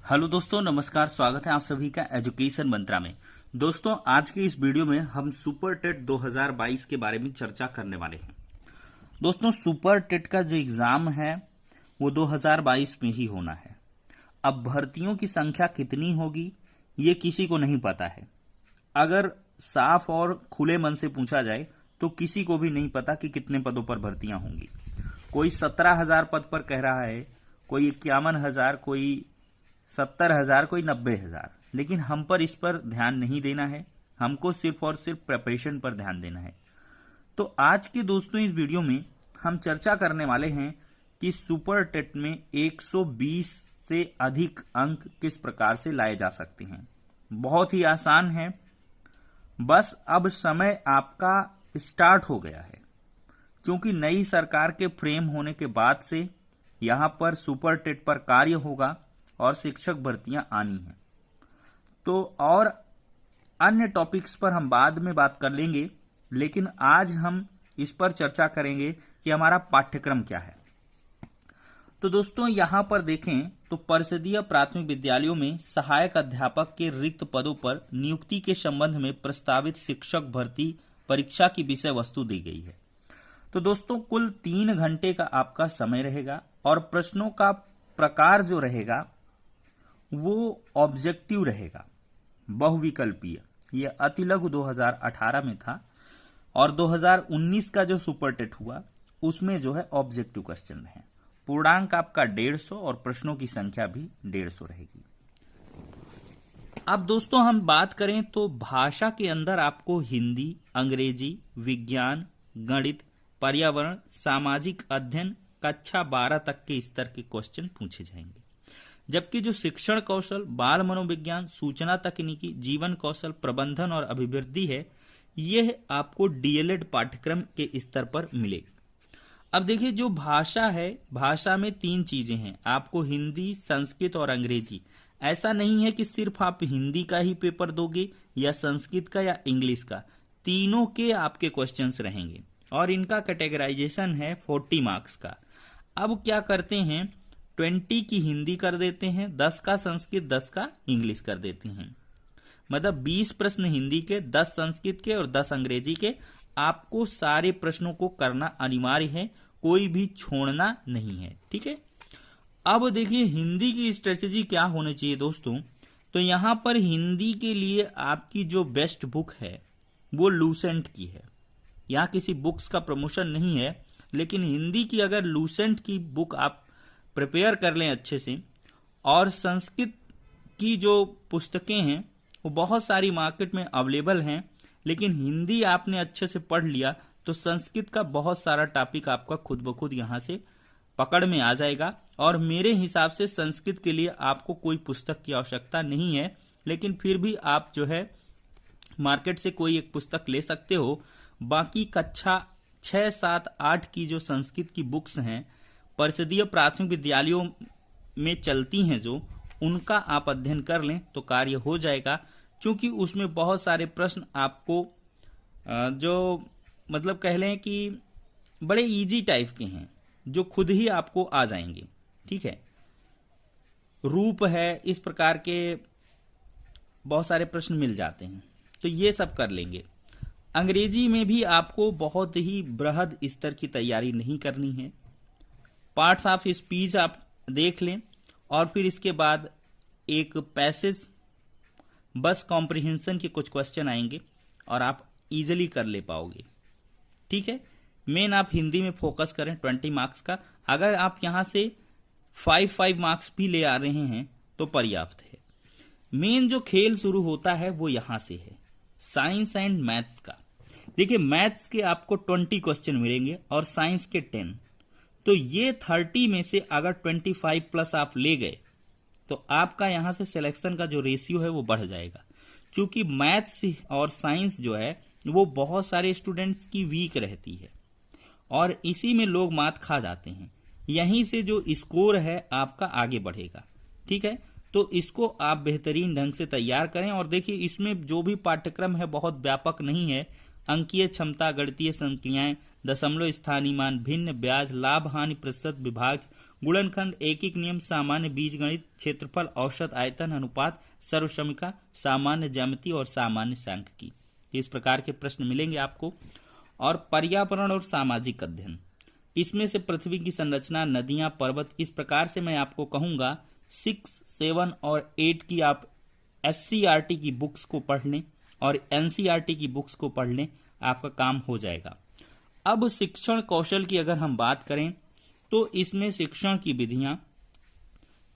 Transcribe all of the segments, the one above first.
Hello दोस्तों, नमस्कार। स्वागत है आप सभी का एजुकेशन मंत्रा में। दोस्तों, आज की इस वीडियो में हम सुपर टेट 2022 के बारे में चर्चा करने वाले हैं। दोस्तों, सुपर टेट का जो एग्जाम है वो 2022 में ही होना है। अब भर्तियों की संख्या कितनी होगी ये किसी को नहीं पता है। अगर साफ और खुले मन से पूछा जाए तो किसी को भी नहीं पता कि कितने पदों पर भर्तियां होंगी। कोई 17,000 पद पर कह रहा है, कोई 51,000, कोई 70,000, कोई 90,000। लेकिन हम पर इस पर ध्यान नहीं देना है, हमको सिर्फ और सिर्फ प्रिपरेशन पर ध्यान देना है। तो आज के दोस्तों इस वीडियो में हम चर्चा करने वाले हैं कि सुपर टेट में 120 से अधिक अंक किस प्रकार से लाए जा सकते हैं। बहुत ही आसान है, बस अब समय आपका स्टार्ट हो गया है। क्योंकि नई सरकार के फ्रेम होने के बाद से यहां पर सुपर टेट पर कार्य होगा और शिक्षक भर्तियां आनी हैं। तो और अन्य टॉपिक्स पर हम बाद में बात कर लेंगे, लेकिन आज हम इस पर चर्चा करेंगे कि हमारा पाठ्यक्रम क्या है। तो दोस्तों, यहां पर देखें तो परिषदीय प्राथमिक विद्यालयों में सहायक अध्यापक के रिक्त पदों पर नियुक्ति के संबंध में प्रस्तावित शिक्षक भर्ती परीक्षा की विषय वस्तु दी गई है। तो दोस्तों, कुल 3 घंटे का आपका समय रहेगा और प्रश्नों का प्रकार जो रहेगा वो ऑब्जेक्टिव रहेगा, बहुविकल्पीय। यह अतिलघु 2018 में था और 2019 का जो सुपर टेट हुआ उसमें जो है ऑब्जेक्टिव क्वेश्चन है। पूर्णांक आपका 150 और प्रश्नों की संख्या भी 150 रहेगी। अब दोस्तों हम बात करें तो भाषा के अंदर आपको हिंदी, अंग्रेजी, विज्ञान, गणित, पर्यावरण, सामाजिक अध्ययन कक्षा 12 तक के स्तर के क्वेश्चन पूछे जाएंगे। जबकि जो शिक्षण कौशल, बाल मनोविज्ञान, सूचना तकनीकी, जीवन कौशल, प्रबंधन और अभिवृद्धि है, यह आपको डीएलएड पाठ्यक्रम के स्तर पर मिलेगी। अब देखिए, जो भाषा है, भाषा में 3 चीजें हैं, आपको हिंदी, संस्कृत और अंग्रेजी। ऐसा नहीं है कि सिर्फ आप हिंदी का ही पेपर दोगे या संस्कृत का या इंग्लिश का, तीनों के आपके क्वेश्चंस रहेंगे और इनका कैटेगराइजेशन है 40 मार्क्स का। अब क्या करते हैं, 20 की हिंदी कर देते हैं, 10 का संस्कृत, 10 का इंग्लिश कर देते हैं। मतलब 20 प्रश्न हिंदी के, 10 संस्कृत के और 10 अंग्रेजी के। आपको सारे प्रश्नों को करना अनिवार्य है, कोई भी छोड़ना नहीं है। ठीक है। अब देखिए हिंदी की स्ट्रेटेजी क्या होनी चाहिए दोस्तों। तो यहां पर हिंदी के लिए आपकी जो बेस्ट बुक है वो लूसेंट की है। यहाँ किसी बुक्स का प्रमोशन नहीं है, लेकिन हिंदी की अगर लूसेंट की बुक आप प्रिपेयर कर लें अच्छे से, और संस्कृत की जो पुस्तकें हैं वो बहुत सारी मार्केट में अवेलेबल हैं, लेकिन हिंदी आपने अच्छे से पढ़ लिया तो संस्कृत का बहुत सारा टॉपिक आपका खुद ब खुद यहाँ से पकड़ में आ जाएगा। और मेरे हिसाब से संस्कृत के लिए आपको कोई पुस्तक की आवश्यकता नहीं है, लेकिन फिर भी आप जो है मार्केट से कोई एक पुस्तक ले सकते हो। बाकी कक्षा 6, 7, 8 की जो संस्कृत की बुक्स हैं परिषदीय प्राथमिक विद्यालयों में चलती हैं, जो उनका आप अध्ययन कर लें तो कार्य हो जाएगा। क्योंकि उसमें बहुत सारे प्रश्न आपको जो मतलब कह लें कि बड़े इजी टाइप के हैं, जो खुद ही आपको आ जाएंगे। ठीक है। रूप है, इस प्रकार के बहुत सारे प्रश्न मिल जाते हैं, तो ये सब कर लेंगे। अंग्रेजी में भी आपको बहुत ही बृहद स्तर की तैयारी नहीं करनी है। पार्ट्स ऑफ स्पीच आप देख लें और फिर इसके बाद एक पैसेज, बस कॉम्प्रिहेंशन के कुछ क्वेश्चन आएंगे और आप इजीली कर ले पाओगे। ठीक है। मेन आप हिंदी में फोकस करें 20 मार्क्स का। अगर आप यहां से 5 मार्क्स भी ले आ रहे हैं तो पर्याप्त है। मेन जो खेल शुरू होता है वो यहां से है, साइंस एंड मैथ्स का। देखिए मैथ्स के आपको 20 क्वेश्चन मिलेंगे और साइंस के 10। तो ये 30 में से अगर 25 प्लस आप ले गए तो आपका यहां से सिलेक्शन का जो रेशियो है वो बढ़ जाएगा। क्योंकि मैथ्स और साइंस जो है वो बहुत सारे स्टूडेंट्स की वीक रहती है और इसी में लोग मात खा जाते हैं। यहीं से जो स्कोर है आपका आगे बढ़ेगा। ठीक है। तो इसको आप बेहतरीन ढंग से तैयार करें। और देखिए इसमें जो भी पाठ्यक्रम है बहुत व्यापक नहीं है। अंकीय क्षमता, गणितीय संक्रियाएं, दशमलव स्थानीय मान, भिन्न, ब्याज, लाभ हानि प्रतिशत, विभाज्य, गुणनखंड, एकिक नियम, सामान्य बीजगणित, क्षेत्रफल, औसत आयतन, अनुपात, सर्वसमीका, सामान्य ज्यामिति और सामान्य सांख्यिकी। इस प्रकार के प्रश्न मिलेंगे आपको। और पर्यावरण और सामाजिक अध्ययन, इसमें से पृथ्वी की संरचना, नदियां, पर्वत, इस प्रकार से मैं आपको कहूंगा 6, 7 और 8 की आप SCERT की बुक्स को पढ़ लें और NCERT की बुक्स को पढ़ लें, आपका काम हो जाएगा। अब शिक्षण कौशल की अगर हम बात करें तो इसमें शिक्षण की विधियां,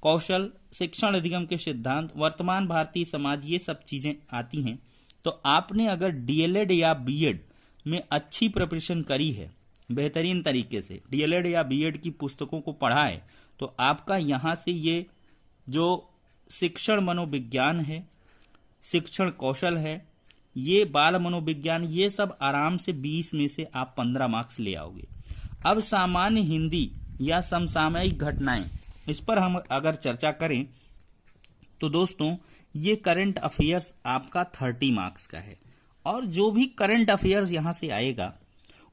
कौशल, शिक्षण अधिगम के सिद्धांत, वर्तमान भारतीय समाज, ये सब चीजें आती हैं। तो आपने अगर DLED या BEd में अच्छी प्रिपरेशन करी है, बेहतरीन तरीके से DLED या BEd की पुस्तकों को पढ़ा है, तो आपका यहां से ये जो शिक्षण मनोविज्ञान है, शिक्षण कौशल है, ये बाल मनोविज्ञान, ये सब आराम से 20 में से आप 15 मार्क्स ले आओगे। अब सामान्य हिंदी या समसामयिक घटनाएं, इस पर हम अगर चर्चा करें तो दोस्तों ये करंट अफेयर्स आपका 30 मार्क्स का है। और जो भी करंट अफेयर्स यहां से आएगा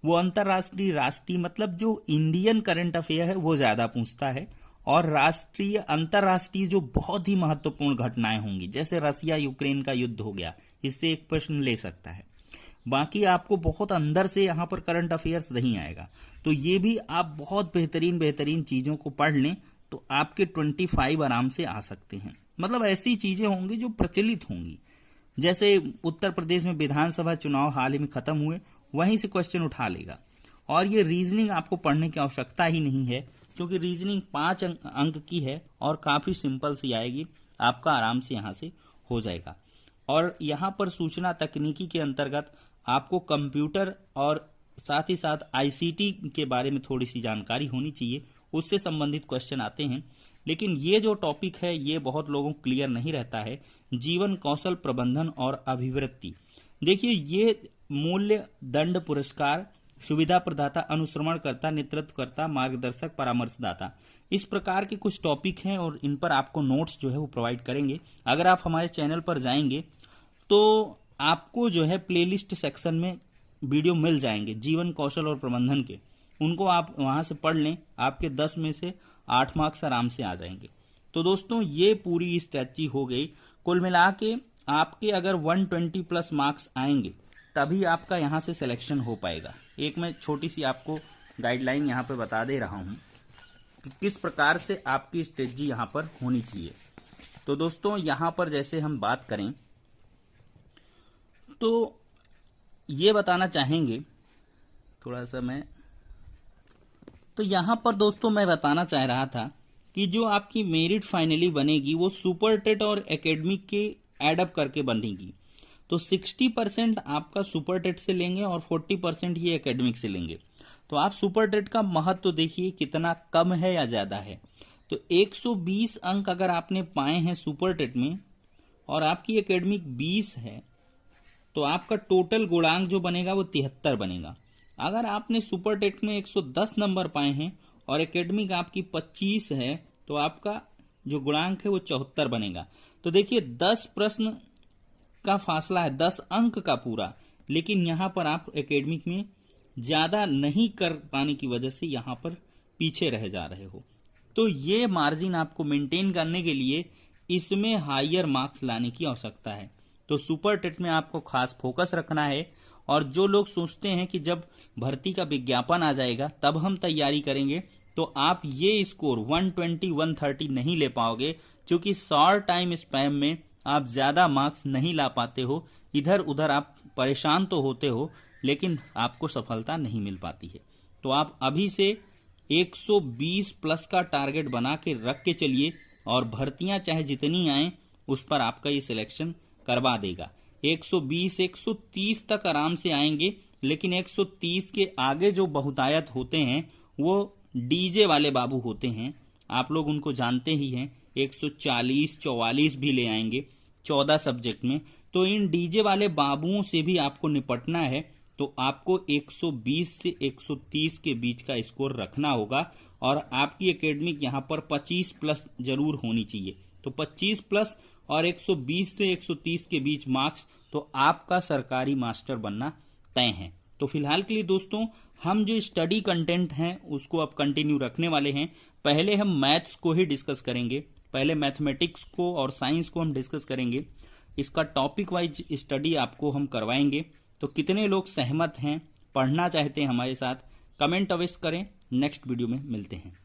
वो अंतर्राष्ट्रीय, राष्ट्रीय, मतलब जो इंडियन करंट अफेयर है वो ज्यादा पूछता है, और राष्ट्रीय, अंतर्राष्ट्रीय जो बहुत ही महत्वपूर्ण घटनाएं होंगी, जैसे रसिया यूक्रेन का युद्ध हो गया, इससे एक प्रश्न ले सकता है। बाकी आपको बहुत अंदर से यहाँ पर करंट अफेयर्स नहीं आएगा। तो ये भी आप बहुत बेहतरीन चीजों को पढ़ लें तो आपके 25 आराम से आ सकते हैं। मतलब ऐसी चीजें होंगी जो प्रचलित होंगी, जैसे उत्तर प्रदेश में विधानसभा चुनाव हाल ही में खत्म हुए, वहीं से क्वेश्चन उठा लेगा। और ये रीजनिंग आपको पढ़ने की आवश्यकता ही नहीं है, क्योंकि रीजनिंग 5 अंक की है और काफी सिंपल सी आएगी, आपका आराम से यहां से हो जाएगा। और यहां पर सूचना तकनीकी के अंतर्गत आपको कंप्यूटर और साथ ही साथ ICT के बारे में थोड़ी सी जानकारी होनी चाहिए, उससे संबंधित क्वेश्चन आते हैं। लेकिन ये जो टॉपिक है ये बहुत लोगों को क्लियर नहीं रहता है, जीवन कौशल प्रबंधन और अभिवृत्ति। देखिए, ये मूल्य, दंड, पुरस्कार, सुविधा प्रदाता, अनुश्रवणकर्ता, नेतृत्वकर्ता, मार्गदर्शक, परामर्शदाता, इस प्रकार के कुछ टॉपिक हैं और इन पर आपको नोट्स जो है वो प्रोवाइड करेंगे। अगर आप हमारे चैनल पर जाएंगे तो आपको जो है प्लेलिस्ट सेक्शन में वीडियो मिल जाएंगे जीवन कौशल और प्रबंधन के, उनको आप वहां से पढ़ लें, आपके 10 में से 8 मार्क्स आराम से आ जाएंगे। तो दोस्तों ये पूरी स्ट्रेटजी हो गई। कुल मिला के आपके अगर 120 प्लस मार्क्स आएंगे तभी आपका यहां से सिलेक्शन हो पाएगा। एक मैं छोटी सी आपको गाइडलाइन यहां पर बता दे रहा हूं कि किस प्रकार से आपकी स्ट्रेटजी यहां पर होनी चाहिए। तो दोस्तों यहां पर जैसे हम बात करें तो ये बताना चाहेंगे, थोड़ा सा मैं, तो यहां पर दोस्तों मैं बताना चाह रहा था कि जो आपकी मेरिट फाइनली बनेगी वो सुपर टेट और एकेडमिक के एडअप करके बनेगी। तो 60% आपका सुपर टेट से लेंगे और 40% ये एकेडमिक से लेंगे। तो आप सुपर टेट का महत्व तो देखिए कितना कम है या ज्यादा है। तो 120 अंक अगर आपने पाए हैं सुपर टेट में और आपकी एकेडमिक 20 है, तो आपका टोटल गुणांक जो बनेगा वो 73 बनेगा। अगर आपने सुपर टेट में 110 नंबर पाए हैं और एकेडमिक आपकी 25 है, तो आपका जो गुणांक है वो 74 बनेगा। तो देखिए 10 प्रश्न का फासला है, 10 अंक का पूरा, लेकिन यहां पर आप एकेडमिक में ज्यादा नहीं कर पाने की वजह से यहां पर पीछे रह जा रहे हो। तो ये मार्जिन आपको मेंटेन करने के लिए इसमें हायर मार्क्स लाने की आवश्यकता है। तो सुपर टेट में आपको खास फोकस रखना है। और जो लोग सोचते हैं कि जब भर्ती का विज्ञापन आ जाएगा तब हम तैयारी करेंगे, तो आप ये स्कोर 120, 130 नहीं ले पाओगे, क्योंकि शॉर्ट टाइम स्पैम में आप ज्यादा मार्क्स नहीं ला पाते हो। इधर उधर आप परेशान तो होते हो, लेकिन आपको सफलता नहीं मिल पाती है। तो आप अभी से 120 प्लस का टारगेट बना के रख के चलिए, और भर्तियां चाहे जितनी आए उस पर आपका ये सिलेक्शन करवा देगा। 120, 130 तक आराम से आएंगे, लेकिन 130 के आगे जो बहुतायत होते हैं वो डीजे वाले बाबू होते हैं, आप लोग उनको जानते ही हैं। 140, 44 भी ले आएंगे 14 सब्जेक्ट में। तो इन डीजे वाले बाबुओं से भी आपको निपटना है, तो आपको 120 से 130 के बीच का स्कोर रखना होगा। और आपकी एकेडमिक यहाँ पर 25 प्लस जरूर होनी चाहिए। तो 25 प्लस और 120 से 130 के बीच मार्क्स, तो आपका सरकारी मास्टर बनना तय है। तो फिलहाल के लिए दोस्तों हम जो स्टडी कंटेंट हैं उसको अब कंटिन्यू रखने वाले हैं। पहले हम मैथ्स को ही डिस्कस करेंगे, पहले मैथमेटिक्स को और साइंस को हम डिस्कस करेंगे। इसका टॉपिक वाइज स्टडी आपको हम करवाएंगे। तो कितने लोग सहमत हैं, पढ़ना चाहते हैं हमारे साथ, कमेंट अवश्य करें। नेक्स्ट वीडियो में मिलते हैं।